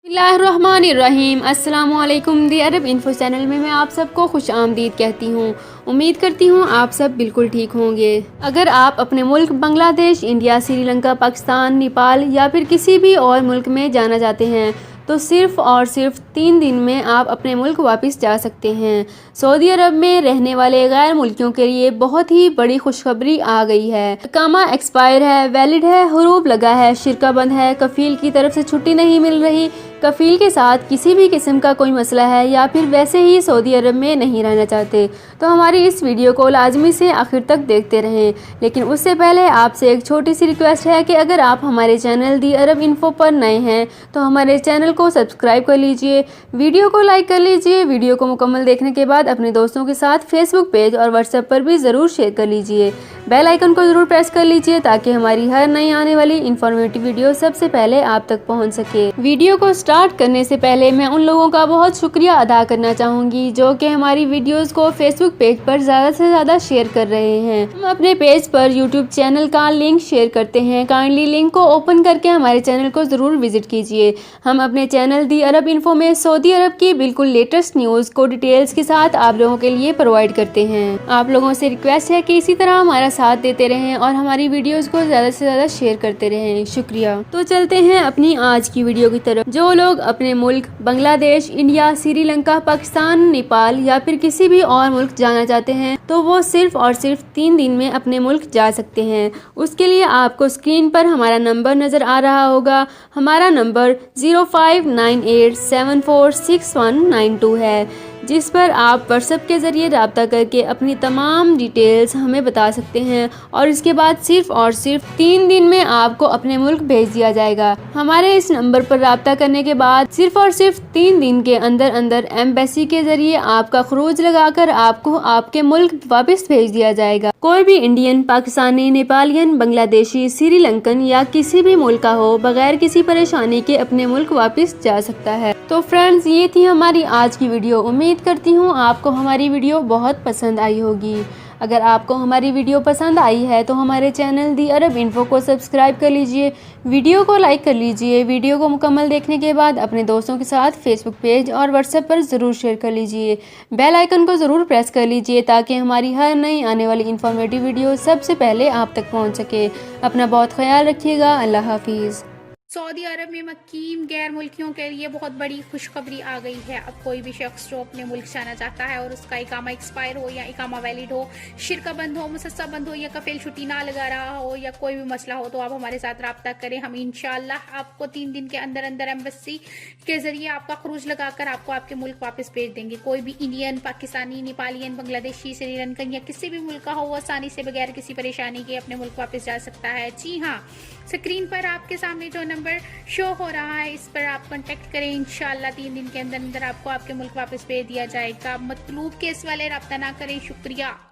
बिस्मिल्लाहिर्रहमानिर्रहीम। अस्सलाम वालेकुम। दी अरब इन्फो चैनल में मैं आप सबको खुश आमदीद कहती हूँ। उम्मीद करती हूँ आप सब बिल्कुल ठीक होंगे। अगर आप अपने मुल्क बांग्लादेश, इंडिया, श्रीलंका, पाकिस्तान, नेपाल या फिर किसी भी और मुल्क में जाना चाहते हैं तो सिर्फ़ और सिर्फ 3 दिन में आप अपने मुल्क वापस जा सकते हैं। सऊदी अरब में रहने वाले गैर मुल्कियों के लिए बहुत ही बड़ी खुशखबरी आ गई है। इकामा एक्सपायर है, वैलिड है, हुरूब लगा है, शिरका बंद है, कफील की तरफ से छुट्टी नहीं मिल रही, कफील के साथ किसी भी किस्म का कोई मसला है या फिर वैसे ही सऊदी अरब में नहीं रहना चाहते तो हमारी इस वीडियो को लाजमी से आखिर तक देखते रहें। लेकिन उससे पहले आपसे एक छोटी सी रिक्वेस्ट है कि अगर आप हमारे चैनल दी अरब इन्फो पर नए हैं तो हमारे चैनल को सब्सक्राइब कर लीजिए, वीडियो को लाइक कर लीजिए। वीडियो को मुकम्मल देखने के बाद अपने दोस्तों के साथ फेसबुक पेज और व्हाट्सएप पर भी ज़रूर शेयर कर लीजिए। बेल आइकन को ज़रूर प्रेस कर लीजिए ताकि हमारी हर नई आने वाली इन्फॉर्मेटिव वीडियो सबसे पहले आप तक पहुंच सके। वीडियो को स्टार्ट करने से पहले मैं उन लोगों का बहुत शुक्रिया अदा करना चाहूँगी जो कि हमारी वीडियोस को फेसबुक पेज पर ज़्यादा से ज़्यादा शेयर कर रहे हैं। हम अपने पेज पर यूट्यूब चैनल का लिंक शेयर करते हैं। काइंडली लिंक को ओपन करके हमारे चैनल को ज़रूर विजिट कीजिए। हम अपने चैनल दी अरब इन्फो में सऊदी अरब की बिल्कुल लेटेस्ट न्यूज़ को डिटेल्स के साथ आप लोगों के लिए प्रोवाइड करते हैं। आप लोगों से रिक्वेस्ट है कि इसी तरह हमारा साथ देते रहें और हमारी वीडियोस को ज़्यादा से ज़्यादा शेयर करते रहें। शुक्रिया। तो चलते हैं अपनी आज की वीडियो की तरफ। जो लोग अपने मुल्क बांग्लादेश, इंडिया, श्रीलंका, पाकिस्तान, नेपाल या फिर किसी भी और मुल्क जाना चाहते हैं तो वो सिर्फ और सिर्फ 3 दिन में अपने मुल्क जा सकते हैं। उसके लिए आपको स्क्रीन पर हमारा नंबर नज़र आ रहा होगा। हमारा नंबर 0598746192 है, जिस पर आप व्हाट्सएप के ज़रिए रब्ता करके अपनी तमाम डिटेल्स हमें बता सकते हैं और इसके बाद सिर्फ और सिर्फ 3 दिन में आपको अपने मुल्क भेज दिया जाएगा। हमारे इस नंबर पर रब्ता करने के बाद सिर्फ और सिर्फ 3 दिन के अंदर अंदर एम्बेसी के ज़रिए आपका खरूज लगाकर आपको आपके मुल्क वापस भेज दिया जाएगा। कोई भी इंडियन, पाकिस्तानी, नेपालियन, बांग्लादेशी, श्रीलंकन या किसी भी मुल्क का हो बगैर किसी परेशानी के अपने मुल्क वापस जा सकता है। तो फ्रेंड्स, ये थी हमारी आज की वीडियो। उम्मीद करती हूँ आपको हमारी वीडियो बहुत पसंद आई होगी। अगर आपको हमारी वीडियो पसंद आई है तो हमारे चैनल दी अरब इन्फो को सब्सक्राइब कर लीजिए, वीडियो को लाइक कर लीजिए। वीडियो को मुकम्मल देखने के बाद अपने दोस्तों के साथ फेसबुक पेज और व्हाट्सएप पर ज़रूर शेयर कर लीजिए। बेल आइकन को ज़रूर प्रेस कर लीजिए ताकि हमारी हर नई आने वाली इन्फॉर्मेटिव वीडियो सबसे पहले आप तक पहुँच सके। अपना बहुत ख्याल रखिएगा। अल्लाह हाफिज़। सऊदी अरब में मकीम गैर मुल्कियों के लिए बहुत बड़ी खुशखबरी आ गई है। अब कोई भी शख्स जो अपने मुल्क जाना चाहता है और उसका इकामा एक्सपायर हो या इकामा वैलिड हो, शिरका बंद हो, मुसस्सा बंद हो या कफील छुट्टी ना लगा रहा हो या कोई भी मसला हो तो आप हमारे साथ रब्ता करें। हम इंशाअल्लाह आपको 3 दिन के अंदर अंदर एम्बेसी के जरिए आपका खरूज लगाकर आपको आपके मुल्क वापस भेज देंगे। कोई भी इंडियन, पाकिस्तानी, नेपालियन, बांग्लादेशी, श्रीलंकन या किसी भी मुल्क का हो वो आसानी से बगैर किसी परेशानी के अपने मुल्क वापस जा सकता है। जी हाँ, स्क्रीन पर आपके सामने जो नंबर शो हो रहा है इस पर आप कांटेक्ट करें। इंशाअल्लाह 3 दिन के अंदर अंदर आपको आपके मुल्क वापस भेज दिया जाएगा। मतलूब केस वाले रब्ता ना करें। शुक्रिया।